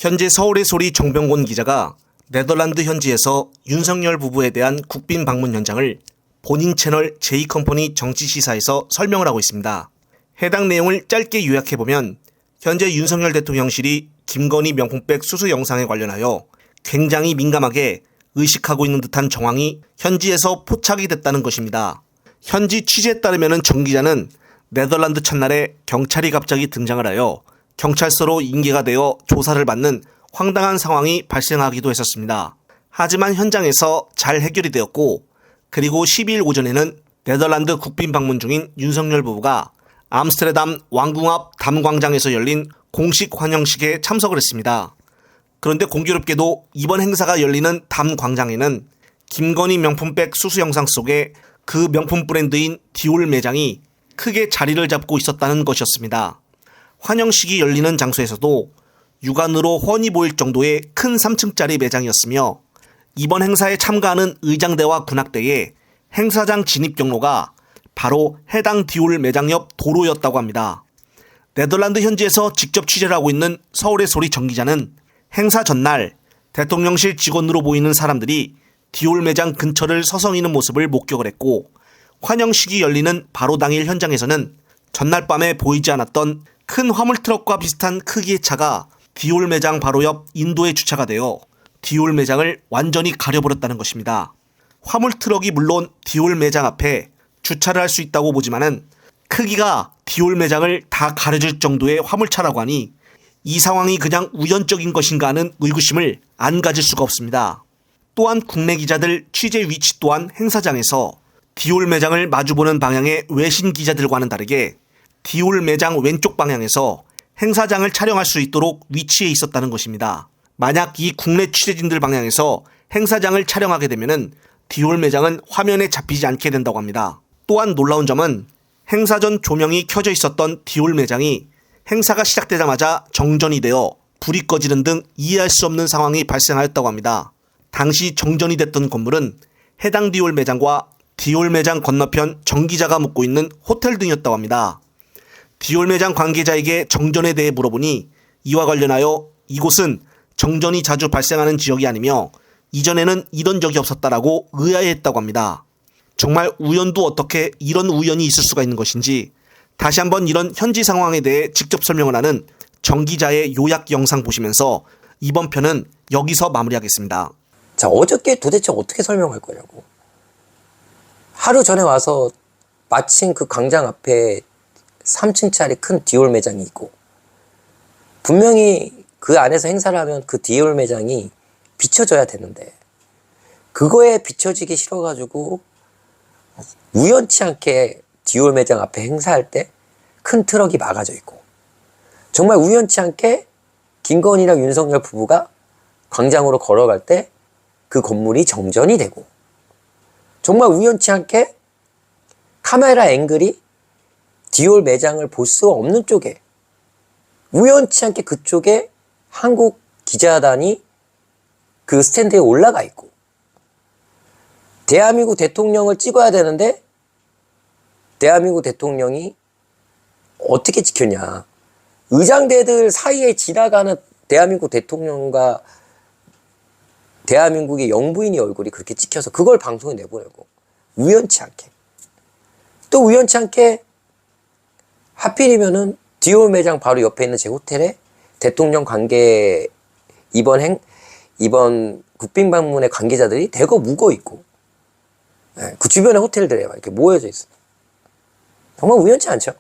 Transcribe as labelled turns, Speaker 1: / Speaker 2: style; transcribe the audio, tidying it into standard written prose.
Speaker 1: 현재 서울의 소리 정병곤 기자가 네덜란드 현지에서 윤석열 부부에 대한 국빈 방문 현장을 본인 채널 J컴퍼니 정치시사에서 설명을 하고 있습니다. 해당 내용을 짧게 요약해보면 현재 윤석열 대통령실이 김건희 명품백 수수 영상에 관련하여 굉장히 민감하게 의식하고 있는 듯한 정황이 현지에서 포착이 됐다는 것입니다. 현지 취재에 따르면 정 기자는 네덜란드 첫날에 경찰이 갑자기 등장을 하여 경찰서로 인계가 되어 조사를 받는 황당한 상황이 발생하기도 했었습니다. 하지만 현장에서 잘 해결이 되었고, 그리고 12일 오전에는 네덜란드 국빈 방문 중인 윤석열 부부가 암스테르담 왕궁 앞 담광장에서 열린 공식 환영식에 참석을 했습니다. 그런데 공교롭게도 이번 행사가 열리는 담광장에는 김건희 명품백 수수 영상 속에 그 명품 브랜드인 디올 매장이 크게 자리를 잡고 있었다는 것이었습니다. 환영식이 열리는 장소에서도 육안으로 훤히 보일 정도의 큰 3층짜리 매장이었으며, 이번 행사에 참가하는 의장대와 군악대의 행사장 진입 경로가 바로 해당 디올 매장 옆 도로였다고 합니다. 네덜란드 현지에서 직접 취재를 하고 있는 서울의 소리 정 기자는 행사 전날 대통령실 직원으로 보이는 사람들이 디올 매장 근처를 서성이는 모습을 목격을 했고, 환영식이 열리는 바로 당일 현장에서는 전날 밤에 보이지 않았던 큰 화물 트럭과 비슷한 크기의 차가 디올 매장 바로 옆 인도에 주차가 되어 디올 매장을 완전히 가려버렸다는 것입니다. 화물 트럭이 물론 디올 매장 앞에 주차를 할 수 있다고 보지만은 크기가 디올 매장을 다 가려줄 정도의 화물차라고 하니 이 상황이 그냥 우연적인 것인가 하는 의구심을 안 가질 수가 없습니다. 또한 국내 기자들 취재 위치 또한 행사장에서 디올 매장을 마주보는 방향의 외신 기자들과는 다르게 디올 매장 왼쪽 방향에서 행사장을 촬영할 수 있도록 위치해 있었다는 것입니다. 만약 이 국내 취재진들 방향에서 행사장을 촬영하게 되면은 디올 매장은 화면에 잡히지 않게 된다고 합니다. 또한 놀라운 점은 행사 전 조명이 켜져 있었던 디올 매장이 행사가 시작되자마자 정전이 되어 불이 꺼지는 등 이해할 수 없는 상황이 발생하였다고 합니다. 당시 정전이 됐던 건물은 해당 디올 매장과 디올 매장 건너편 정 기자가 묵고 있는 호텔 등이었다고 합니다. 디올 매장 관계자에게 정전에 대해 물어보니 이와 관련하여 이곳은 정전이 자주 발생하는 지역이 아니며 이전에는 이런 적이 없었다라고 의아해했다고 합니다. 정말 우연도 어떻게 이런 우연이 있을 수가 있는 것인지 다시 한번 이런 현지 상황에 대해 직접 설명을 하는 정 기자의 요약 영상 보시면서 이번 편은 여기서 마무리하겠습니다.
Speaker 2: 자, 어저께 도대체 어떻게 설명할 거냐고. 하루 전에 와서 마침 그 광장 앞에 3층짜리 큰 디올 매장이 있고, 분명히 그 안에서 행사를 하면 그 디올 매장이 비춰져야 되는데 그거에 비춰지기 싫어가지고 우연치 않게 디올 매장 앞에 행사할 때 큰 트럭이 막아져 있고, 정말 우연치 않게 김건희랑 윤석열 부부가 광장으로 걸어갈 때 그 건물이 정전이 되고, 정말 우연치 않게 카메라 앵글이 디올 매장을 볼 수 없는 쪽에, 우연치 않게 그쪽에 한국 기자단이 그 스탠드에 올라가 있고, 대한민국 대통령을 찍어야 되는데 대한민국 대통령이 어떻게 찍혔냐. 의장대들 사이에 지나가는 대한민국 대통령과 대한민국의 영부인의 얼굴이 그렇게 찍혀서 그걸 방송에 내보내고, 우연치 않게 또 우연치 않게 하필이면은 디올 매장 바로 옆에 있는 제 호텔에 대통령 관계 이번 국빈 방문의 관계자들이 대거 묵어 있고, 그 주변의 호텔들에 이렇게 모여져 있어. 정말 우연치 않죠.